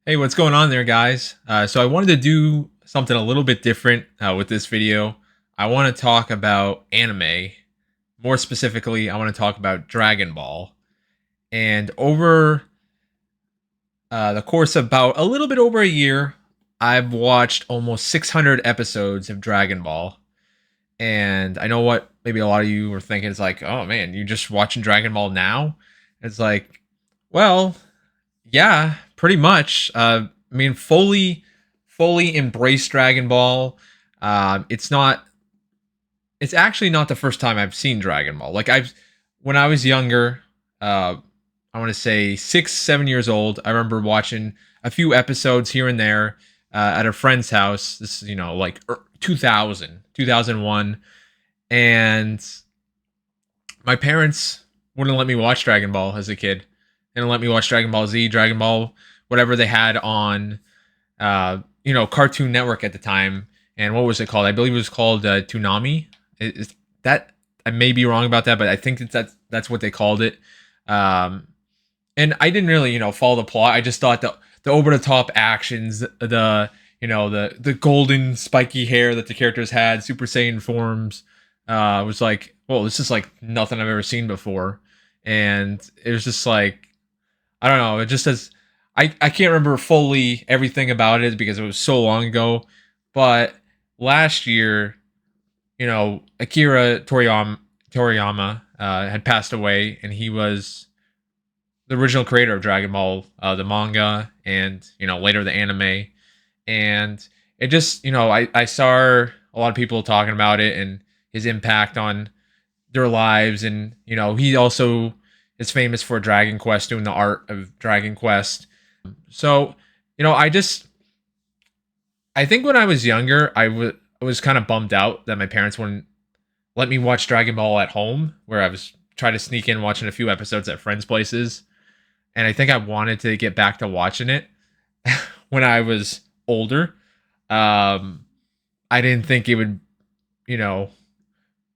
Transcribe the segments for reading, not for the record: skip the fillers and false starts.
Hey, what's going on there, guys? So I wanted to do something a little bit different with this video. I want to talk about anime. More specifically, I want to talk about Dragon Ball. And over the course of about a little bit over a year, I've watched almost 600 episodes of Dragon Ball. And I know what maybe a lot of you were thinking is like, oh man, you just watching Dragon Ball now? It's like, well, yeah, pretty much. I mean, fully embrace Dragon Ball. It's not. It's actually not the first time I've seen Dragon Ball. When I was younger, I want to say 6, 7 years old. I remember watching a few episodes here and there at a friend's house. This is 2000, 2001, and my parents wouldn't let me watch Dragon Ball as a kid. They didn't let me watch Dragon Ball Z, Dragon Ball, whatever they had on, Cartoon Network at the time. And what was it called? I believe it was called Toonami. Is that I may be wrong about that, but I think that's what they called it. And I didn't really, follow the plot. I just thought the over the top actions, the golden spiky hair that the characters had, Super Saiyan forms, was like, well, this is like nothing I've ever seen before. And it was just like, I don't know. It just says I can't remember fully everything about it because it was so long ago. But last year, Akira Toriyama had passed away, and he was the original creator of Dragon Ball, the manga, and later the anime. And it just I saw a lot of people talking about it and his impact on their lives, and he also is famous for Dragon Quest, doing the art of Dragon Quest. So I think when I was younger, I was kind of bummed out that my parents wouldn't let me watch Dragon Ball at home, where I was trying to sneak in watching a few episodes at friends' places. And I think I wanted to get back to watching it when I was older. I didn't think it would, you know,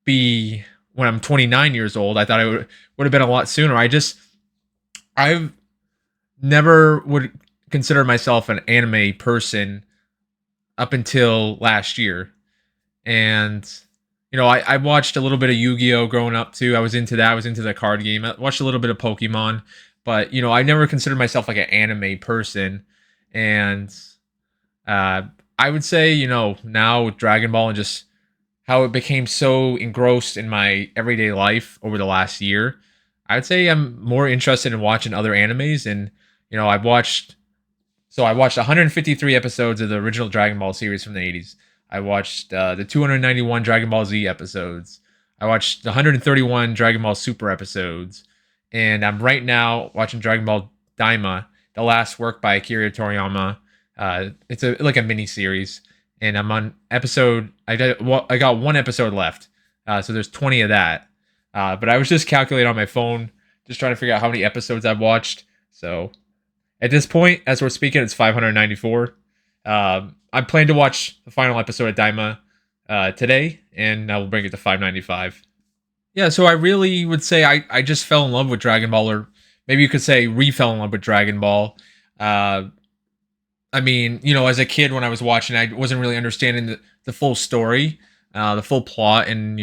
be when I'm 29 years old. I thought it would have been a lot sooner. I've never would consider myself an anime person up until last year. And I watched a little bit of Yu-Gi-Oh growing up too. I was into that. I was into the card game. I watched a little bit of Pokemon, but I never considered myself like an anime person. And I would say, now with Dragon Ball and just how it became so engrossed in my everyday life over the last year, I would say I'm more interested in watching other animes. And I watched 153 episodes of the original Dragon Ball series from the 80s. I watched the 291 Dragon Ball Z episodes. I watched the 131 Dragon Ball Super episodes. And I'm right now watching Dragon Ball Daima, the last work by Akira Toriyama. It's like a mini series, and I'm on episode. I got one episode left, so there's 20 of that. But I was just calculating on my phone, just trying to figure out how many episodes I've watched. So at this point, as we're speaking, it's 594. I plan to watch the final episode of Daima today, and I will bring it to 595. Yeah, so I really would say I just fell in love with Dragon Ball, or maybe you could say re-fell in love with Dragon Ball. I mean, as a kid when I was watching, I wasn't really understanding the full story, the full plot, and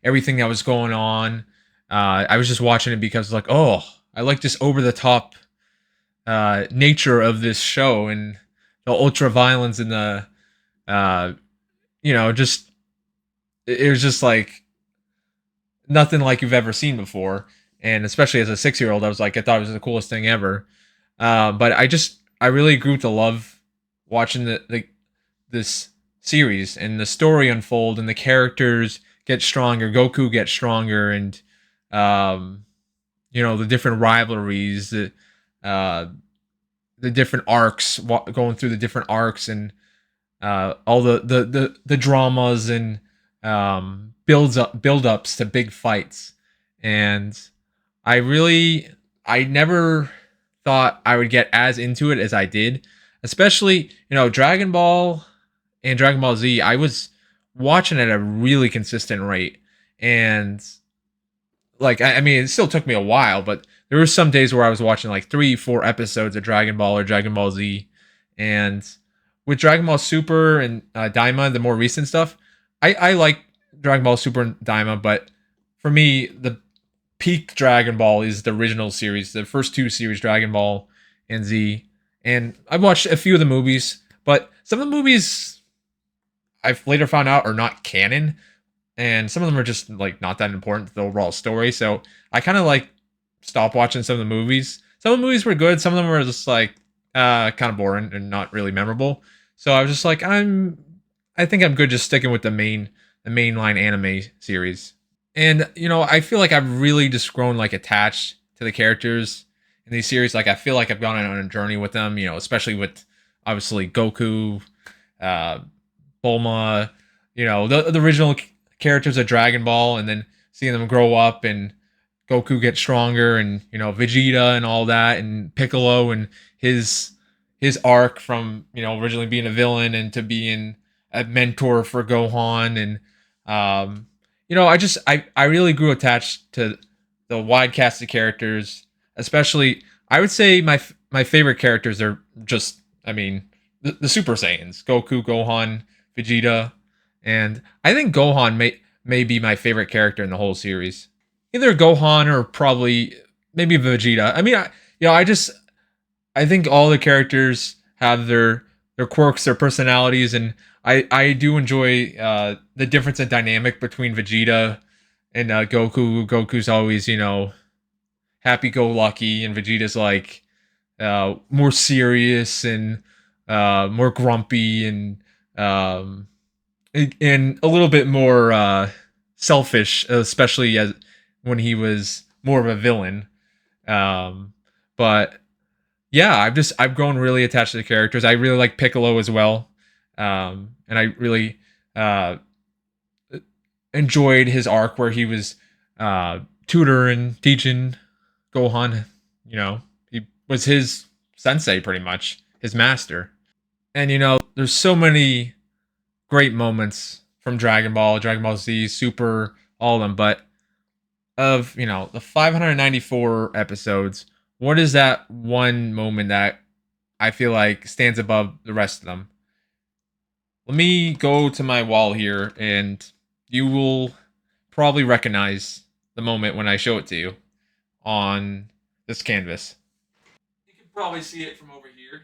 everything that was going on. I was just watching it because, like, oh, I like this over the top nature of this show and the ultra violence and the, just it was just like nothing like you've ever seen before. And especially as a 6 year old, I thought it was the coolest thing ever. But I really grew to love watching this series and the story unfold and the characters get stronger. Goku gets stronger, and the different rivalries, the different arcs, going through the different arcs, and all the dramas and build ups to big fights. And I never thought I would get as into it as I did, especially Dragon Ball and Dragon Ball Z. I was watching at a really consistent rate, and like I mean, it still took me a while, but there were some days where I was watching like 3, 4 episodes of Dragon Ball or Dragon Ball Z, And with Dragon Ball Super and Daima, the more recent stuff, I like Dragon Ball Super and Daima, but for me, the peak Dragon Ball is the original series, the first two series, Dragon Ball and Z. And I've watched a few of the movies, but some of the movies I've later found out are not canon, and some of them are just like not that important to the overall story. So I kind of like stopped watching some of the movies. Some of the movies were good, some of them were just like kind of boring and not really memorable. So I was just like, I think I'm good just sticking with the mainline anime series. And you know, I feel like I've really just grown like attached to the characters in these series. Like I feel like I've gone on a journey with them. You know, especially with obviously Goku, uh, Bulma. You know, the original characters of Dragon Ball, and then seeing them grow up and Goku get stronger, and you know Vegeta and all that, and Piccolo and his his arc from you know originally being a villain and to being a mentor for Gohan, and you know I really grew attached to the wide cast of characters, especially I would say my favorite characters are just I mean the Super Saiyans, Goku, Gohan, Vegeta, and I think Gohan may be my favorite character in the whole series. Either Gohan or probably maybe Vegeta. I mean, you know, I think all the characters have their quirks, their personalities, and I do enjoy the difference in dynamic between Vegeta and Goku. Goku's always you know happy go lucky, and Vegeta's like more serious and more grumpy um, and a little bit more selfish, especially as when he was more of a villain. Um, but yeah, I've grown really attached to the characters. I really like Piccolo as well, and I really uh, enjoyed his arc where he was tutoring, teaching Gohan. You know, he was his sensei pretty much, his master. And you know, there's so many great moments from Dragon Ball Z, Super, all of them. But of you know the 594 episodes, what is that one moment that I feel like stands above the rest of them? Let me go to my wall here, and you will probably recognize the moment when I show it to you on this canvas. You can probably see it from over here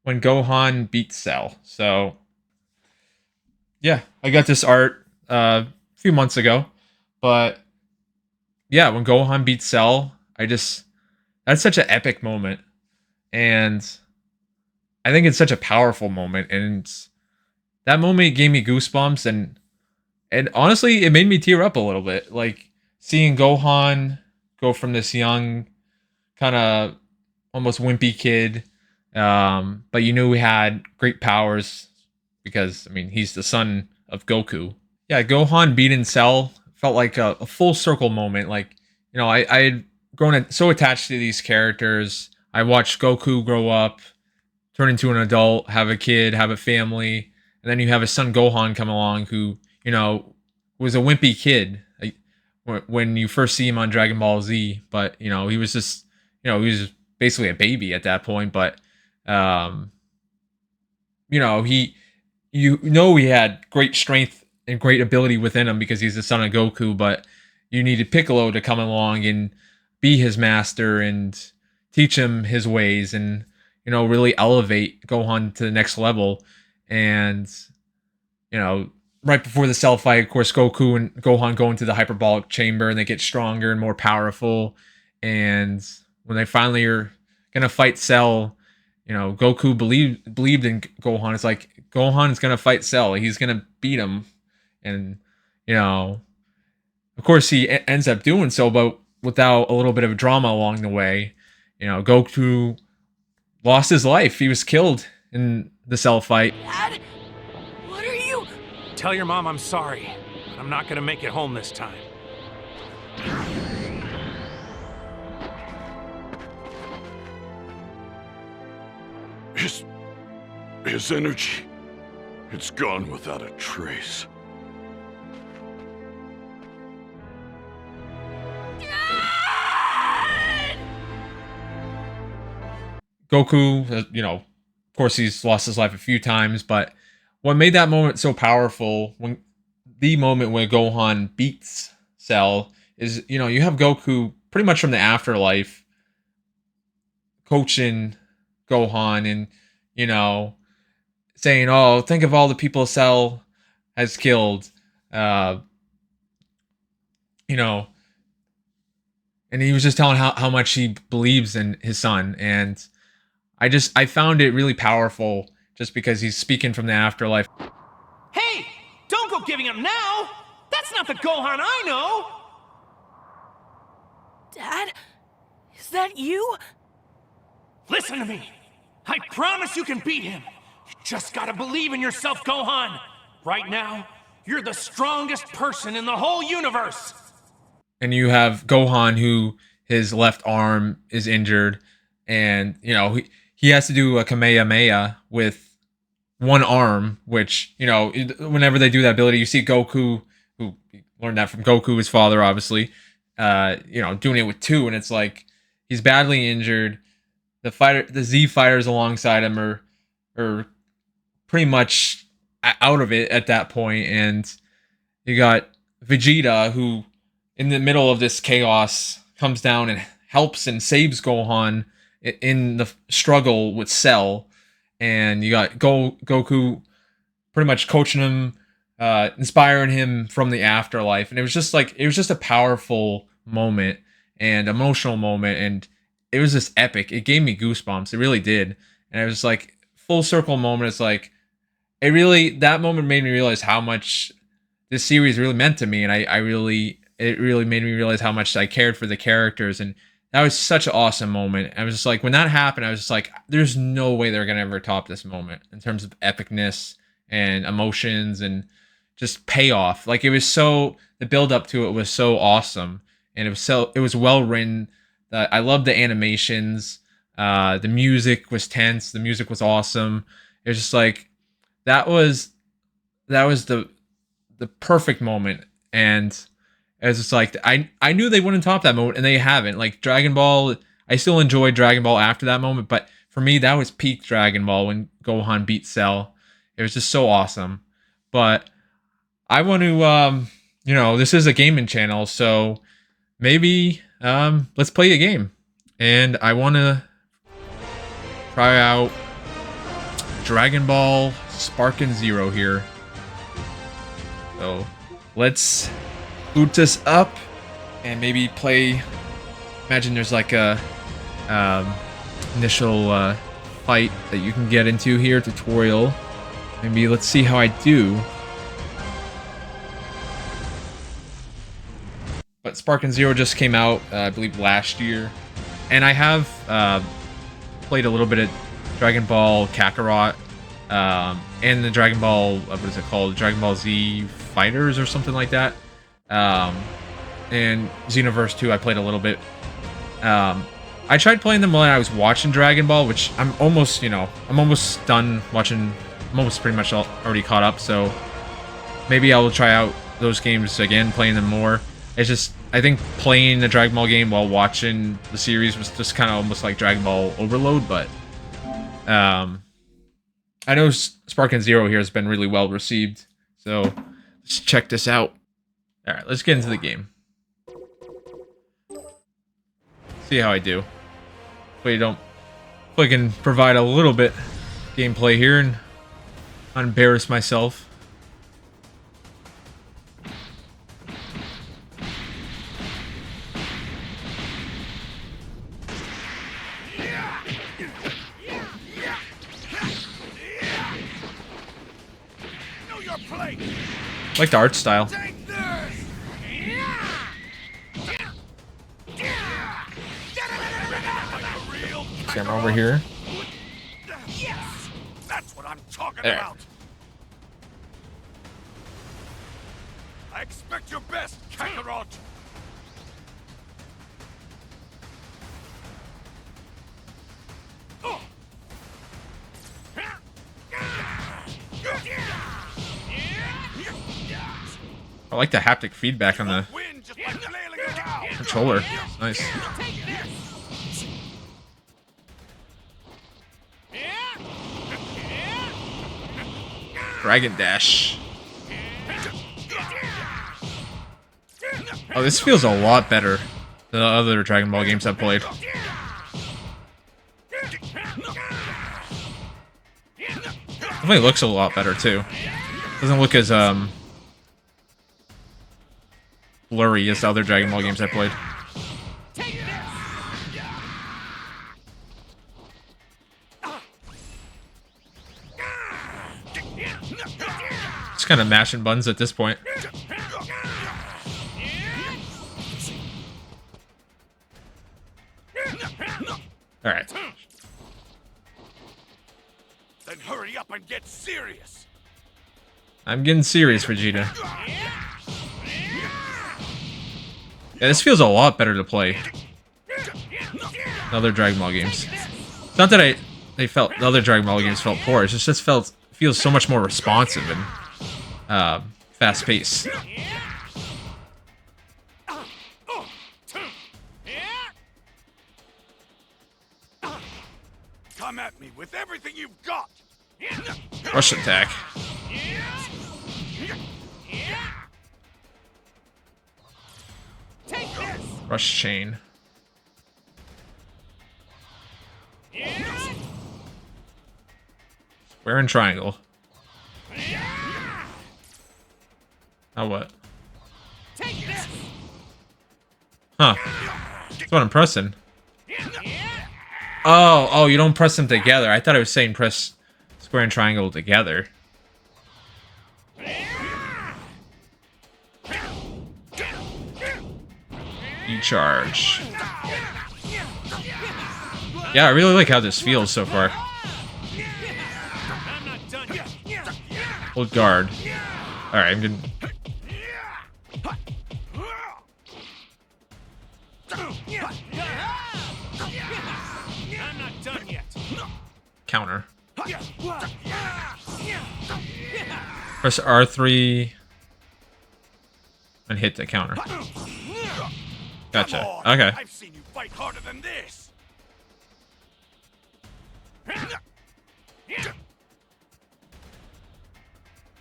when Gohan beats Cell. So yeah, I got this art a few months ago, but yeah, when Gohan beats Cell, I just that's such an epic moment, and I think it's such a powerful moment, and that moment gave me goosebumps, and honestly, it made me tear up a little bit, like seeing Gohan go from this young, kind of almost wimpy kid, but you knew he had great powers because I mean he's the son of Goku. Yeah, Gohan beating Cell felt like a full circle moment. Like, you know, I had grown so attached to these characters. I watched Goku grow up, turn into an adult, have a kid, have a family, and then you have his son Gohan come along, who you know was a wimpy kid like, when you first see him on Dragon Ball Z. But you know, he was just you know he was basically a baby at that point. But um, you know you know he had great strength and great ability within him because he's the son of Goku, but you needed Piccolo to come along and be his master and teach him his ways and you know really elevate Gohan to the next level. And you know, right before the Cell fight, of course, Goku and Gohan go into the hyperbolic chamber and they get stronger and more powerful. And when they finally are gonna fight Cell, you know, Goku believed in Gohan. It's like Gohan is gonna fight Cell. He's gonna beat him, and you know, of course, he ends up doing so, but without a little bit of drama along the way. You know, Goku lost his life. He was killed in the Cell fight. Dad? What are you? Tell your mom I'm sorry, but I'm not gonna make it home this time. His energy, it's gone without a trace. Dad! Goku, of course, he's lost his life a few times, but what made that moment so powerful, when the moment where Gohan beats Cell, is, you have Goku pretty much from the afterlife coaching Gohan and, saying, "Oh, think of all the people Cell has killed," you know, and he was just telling how much he believes in his son. And I found it really powerful just because he's speaking from the afterlife. Hey! Don't go giving him now! That's not the Gohan I know! Dad? Is that you? Listen to me! I promise you can beat him! You just gotta believe in yourself, Gohan! Right now, you're the strongest person in the whole universe! And you have Gohan, who his left arm is injured, and he has to do a Kamehameha with one arm, which, whenever they do that ability, you see Goku, who learned that from Goku, his father, obviously, doing it with two, and it's like he's badly injured. The Z fighters alongside him are pretty much out of it at that point, and you got Vegeta, who in the middle of this chaos comes down and helps and saves Gohan in the struggle with Cell. And you got Goku pretty much coaching him, inspiring him from the afterlife. And it was just a powerful moment and emotional moment. And it was just epic. It gave me goosebumps. It really did. And it was like full circle moment. It's like, that moment made me realize how much this series really meant to me. And it really made me realize how much I cared for the characters. And that was such an awesome moment. I was just like, when that happened, I was just like, there's no way they're going to ever top this moment in terms of epicness and emotions and just payoff. Like, the build up to it was so awesome. And it was well written. I loved the animations. The music was tense. The music was awesome. It was just like, that was the perfect moment. And it was just like, I knew they wouldn't top that moment, and they haven't. Like, Dragon Ball, I still enjoyed Dragon Ball after that moment, but for me, that was peak Dragon Ball when Gohan beat Cell. It was just so awesome. But I want to, this is a gaming channel, so maybe let's play a game. And I want to try out Dragon Ball Sparking Zero here. So let's boot this up and maybe play. Imagine there's like a initial fight that you can get into here, tutorial. Maybe let's see how I do. But Sparking Zero just came out, I believe, last year, and I have played a little bit of Dragon Ball Kakarot and the Dragon Ball, what is it called, Dragon Ball Z Fighters or something like that. And Xenoverse 2 I played a little bit. I tried playing them when I was watching Dragon Ball, which I'm almost done watching. I'm almost pretty much already caught up, so maybe I will try out those games again, playing them more. It's just, I think playing the Dragon Ball game while watching the series was just kind of almost like Dragon Ball overload, but I know Sparking Zero here has been really well received, so let's check this out. Alright, let's get into the game. See how I do. Hopefully I can provide a little bit gameplay here and embarrass myself. I like the art style. Camera over here. Yes, that's what I'm talking There. about. I expect your best, Kakarot. I like the haptic feedback on the Win just by flailing around. controller. Nice. Dragon Dash. Oh, this feels a lot better than the other Dragon Ball games I've played. Definitely looks a lot better too. Doesn't look as blurry as the other Dragon Ball games I played. Just kind of mashing buttons at this point. All right. Then hurry up and get serious. I'm getting serious, Vegeta. Yeah, this feels a lot better to play than other Dragon Ball games. It's not that the other Dragon Ball games felt poor. It just feels so much more responsive and fast paced. Come at me with everything you've got. Rush attack. Rush chain. Square and triangle. Oh, what? Huh. That's what I'm pressing. Oh, you don't press them together. I thought I was saying press square and triangle together. E-charge. Yeah, I really like how this feels so far. Hold guard. Alright, I'm gonna... Counter. Press R3 and hit the counter. Gotcha. Okay. I've seen you fight harder than this.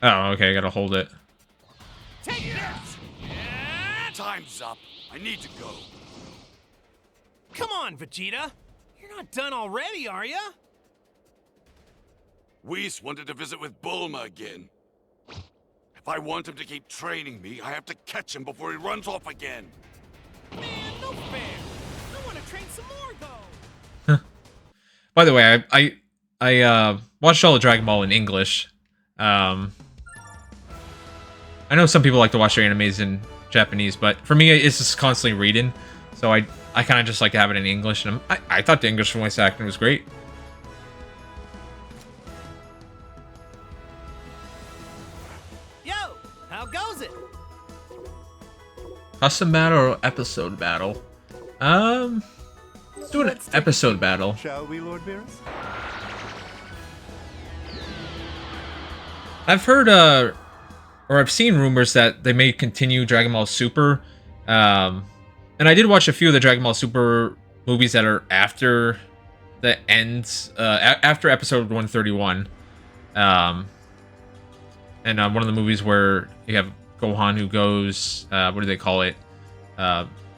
Oh, okay, I gotta hold it. Time's up. I need to go. Come on, Vegeta. You're not done already, are ya? Whis wanted to visit with Bulma again. If I want him to keep training me, I have to catch him before he runs off again. Man, no fair. I want to train some more, though. By the way, I watched all the Dragon Ball in English. I know some people like to watch their animes in Japanese, but for me, it's just constantly reading. So I kind of just like to have it in English, and I thought the English voice acting was great. Yo, how goes it? Custom battle or episode battle? Let's do an episode battle. Shall we, Lord Beerus? I've heard, or I've seen rumors that they may continue Dragon Ball Super. And I did watch a few of the Dragon Ball Super movies that are after the end, after episode 131. And one of the movies where you have Gohan who goes, what do they call it?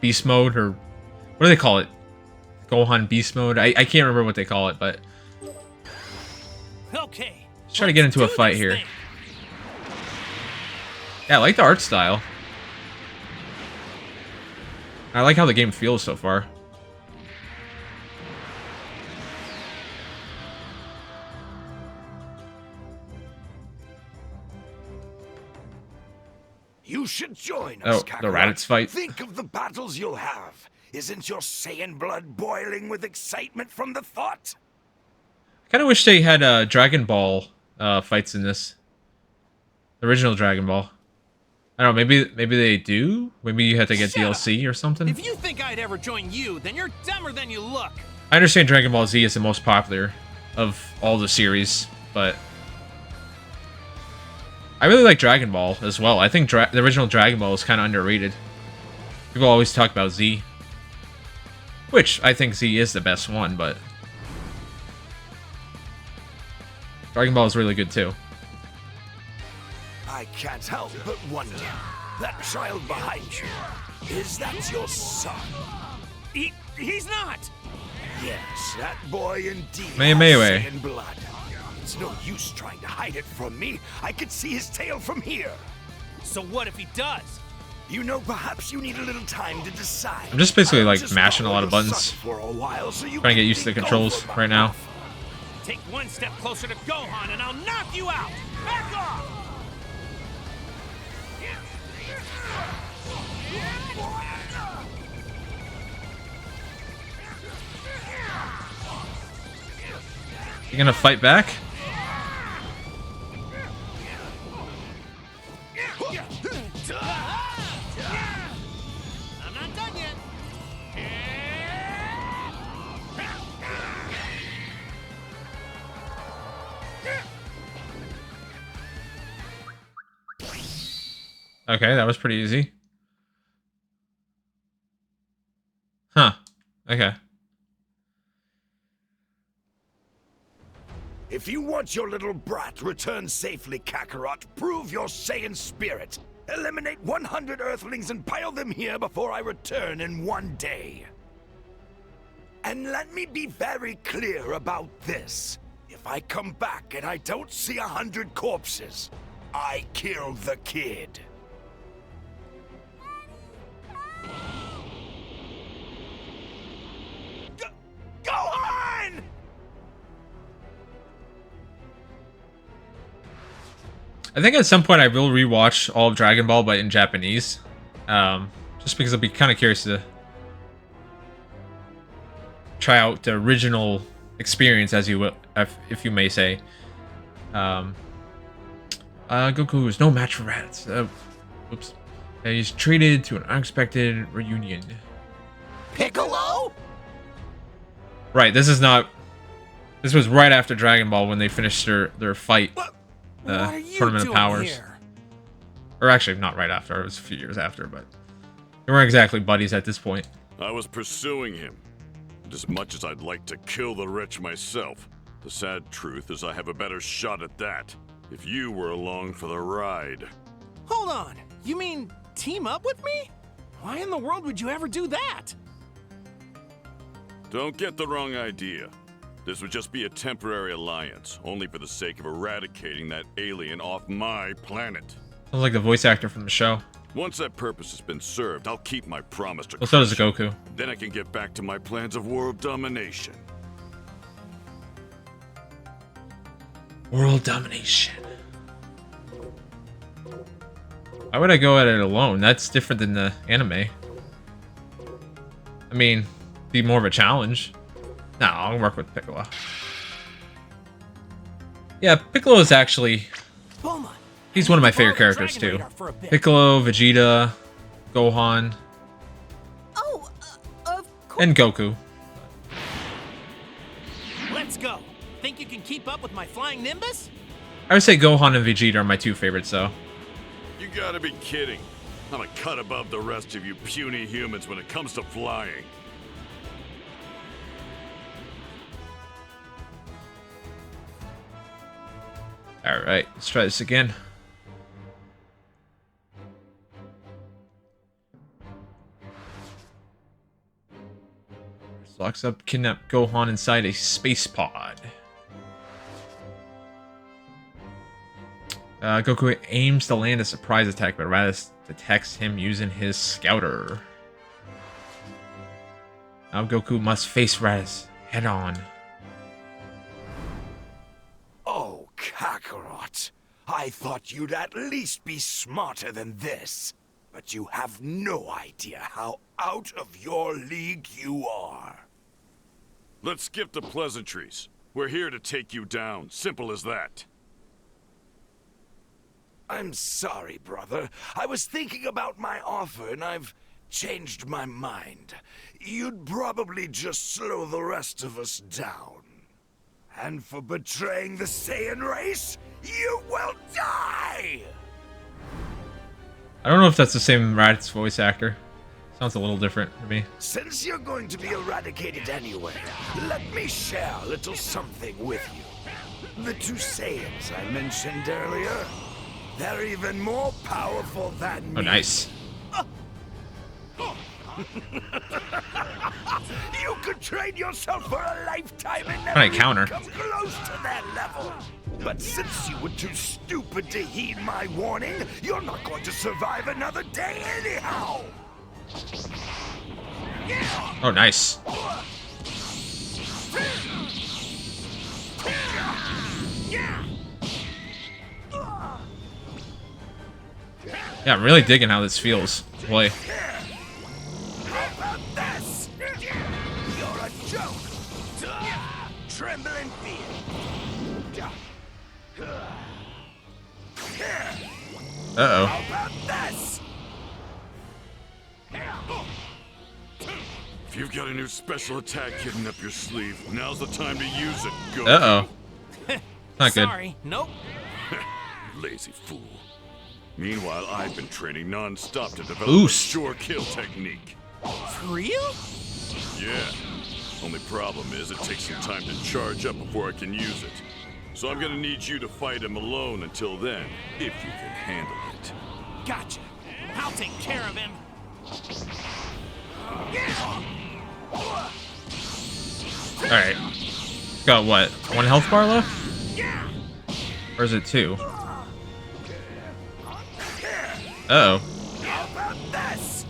Beast mode, or what do they call it? Gohan Beast mode? I can't remember what they call it, but Okay. let's try to get into a fight here. Yeah, I like the art style. I like how the game feels so far. You should join us, Oh, the Kakarot. Raditz fight. Think of the battles you'll have. Isn't your Saiyan blood boiling with excitement from the thought? I kind of wish they had Dragon Ball fights in this. The original Dragon Ball. I don't know, maybe they do? Maybe you have to get Shut DLC or something? If you think I'd ever join you, then you're dumber than you look. I understand Dragon Ball Z is the most popular of all the series, but I really like Dragon Ball as well. I think the original Dragon Ball is kind of underrated. People always talk about Z, which I think Z is the best one, but Dragon Ball is really good too. I can't help but wonder, that child behind you, is that your son? He's not! Yes, that boy indeed May has Mayway. Saiyan blood. It's no use trying to hide it from me. I could see his tail from here. So what if he does? You know, perhaps you need a little time to decide. I'm just basically I'll like just mashing a follow lot of your buttons. son for a while so you Trying to get can used to the think controls over my right now. offer. Take one step closer to Gohan and I'll knock you out! Back off! You gonna fight back? I'm not done yet. Okay, that was pretty easy. Huh. Okay. If you want your little brat returned safely, Kakarot, prove your Saiyan spirit. Eliminate 100 Earthlings and pile them here before I return in one day. And let me be very clear about this. If I come back and I don't see 100 corpses, I killed the kid. Go on! I think at some point I will rewatch all of Dragon Ball, but in Japanese. Just because I'll be kind of curious to try out the original experience, as you will, if you may say. Goku is no match for Raditz. Oops. He's treated to an unexpected reunion. Piccolo? Right, this is not... This was right after Dragon Ball when they finished their fight. What The are you Tournament of doing Powers. here? Or actually, not right after. It was a few years after, but... They weren't exactly buddies at this point. I was pursuing him. And as much as I'd like to kill the wretch myself, the sad truth is I have a better shot at that. If you were along for the ride. Hold on. You mean team up with me? Why in the world would you ever do that? Don't get the wrong idea. This would just be a temporary alliance, only for the sake of eradicating that alien off my planet. Sounds like the voice actor from the show. Once that purpose has been served, I'll keep my promise to Well, so does crush Goku. it. Then I can get back to my plans of world domination. World domination. Why would I go at it alone? That's different than the anime. I mean, be more of a challenge. No, I'll work with Piccolo. Yeah, Piccolo is actually... Bulma. He's one of my favorite characters, too. Piccolo, Vegeta, Gohan, Oh, of course. and Goku. Let's go. Think you can keep up with my flying Nimbus? I would say Gohan and Vegeta are my two favorites, though. You gotta be kidding. I'm a cut above the rest of you puny humans when it comes to flying. Alright, let's try this again. Locks up, kidnap Gohan inside a space pod. Goku aims to land a surprise attack, but Raditz detects him using his scouter. Now Goku must face Raditz head on. Oh, Kakarot. I thought you'd at least be smarter than this. But you have no idea how out of your league you are. Let's skip the pleasantries. We're here to take you down. Simple as that. I'm sorry, brother. I was thinking about my offer and I've changed my mind. You'd probably just slow the rest of us down. And for betraying the Saiyan race, you will die! I don't know if that's the same Raditz voice actor. Sounds a little different to me. Since you're going to be eradicated anyway, let me share a little something with you. The two Saiyans I mentioned earlier, They're even more powerful than Oh, me. nice. You could train yourself for a lifetime and never Trying to even counter. come close to their level. But since you were too stupid to heed my warning, you're not going to survive another day anyhow. Oh, nice. Yeah, I'm really digging how this feels to play. How about this? You're a joke. Tremble in fear. Uh-oh. How about this? If you've got a new special attack hidden up your sleeve, now's the time to use it, Goku. Uh-oh. Not good. Sorry, nope. Lazy fool. Meanwhile, I've been training non-stop to develop Boost. a sure kill technique. For real? Yeah. Only problem is it takes some time to charge up before I can use it. So I'm gonna need you to fight him alone until then, if you can handle it. Gotcha. I'll take care of him. Alright. Got what? 1 health bar left? Or is it 2? Uh-oh. How about this?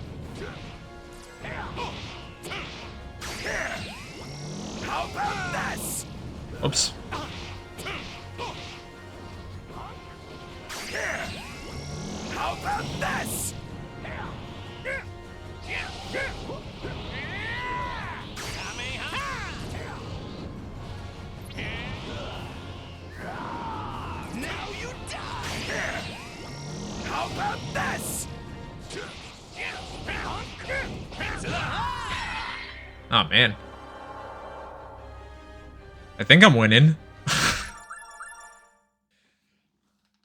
How about this? Oops. How about this? Now you die. How about this? Oh, man. I think I'm winning.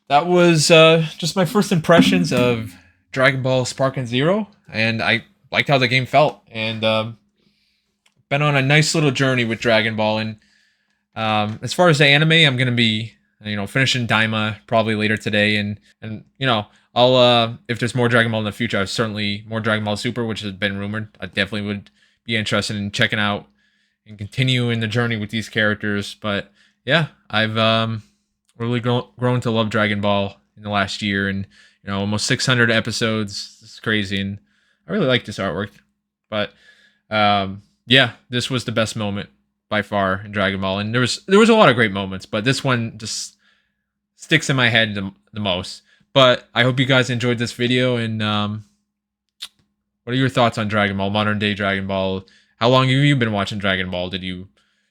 That was just my first impressions of Dragon Ball Sparking Zero, and I liked how the game felt, and been on a nice little journey with Dragon Ball. And as far as the anime, I'm gonna be finishing Daima probably later today, and I'll if there's more Dragon Ball in the future, I've certainly more Dragon Ball Super, which has been rumored. I definitely would be interested in checking out and continuing the journey with these characters. But yeah, I've really grown to love Dragon Ball in the last year, and almost 600 episodes. It's crazy, and I really like this artwork. But yeah, this was the best moment by far in Dragon Ball, and there was a lot of great moments, but this one just sticks in my head the most. But I hope you guys enjoyed this video, and what are your thoughts on Dragon Ball, modern day Dragon Ball? How long have you been watching Dragon Ball? Did you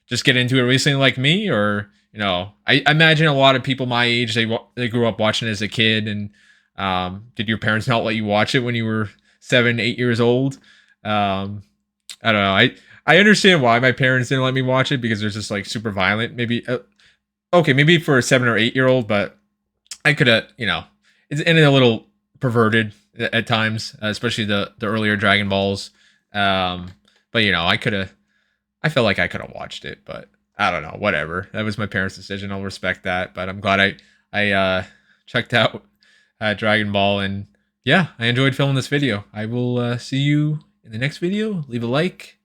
just get into it recently like me, or I imagine a lot of people my age, they grew up watching it as a kid, and did your parents not let you watch it when you were 7, 8 years old? I don't know. I understand why my parents didn't let me watch it, because it's just like super violent. Maybe okay, maybe for a 7 or 8 year old, but I could have, it's and a little perverted at times, especially the earlier Dragon Balls. But I felt like I could have watched it, but I don't know, whatever. That was my parents' decision. I'll respect that, but I'm glad I checked out Dragon Ball, and yeah, I enjoyed filming this video. I will see you in the next video. Leave a like,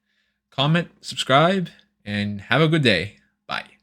comment, subscribe, and have a good day. Bye.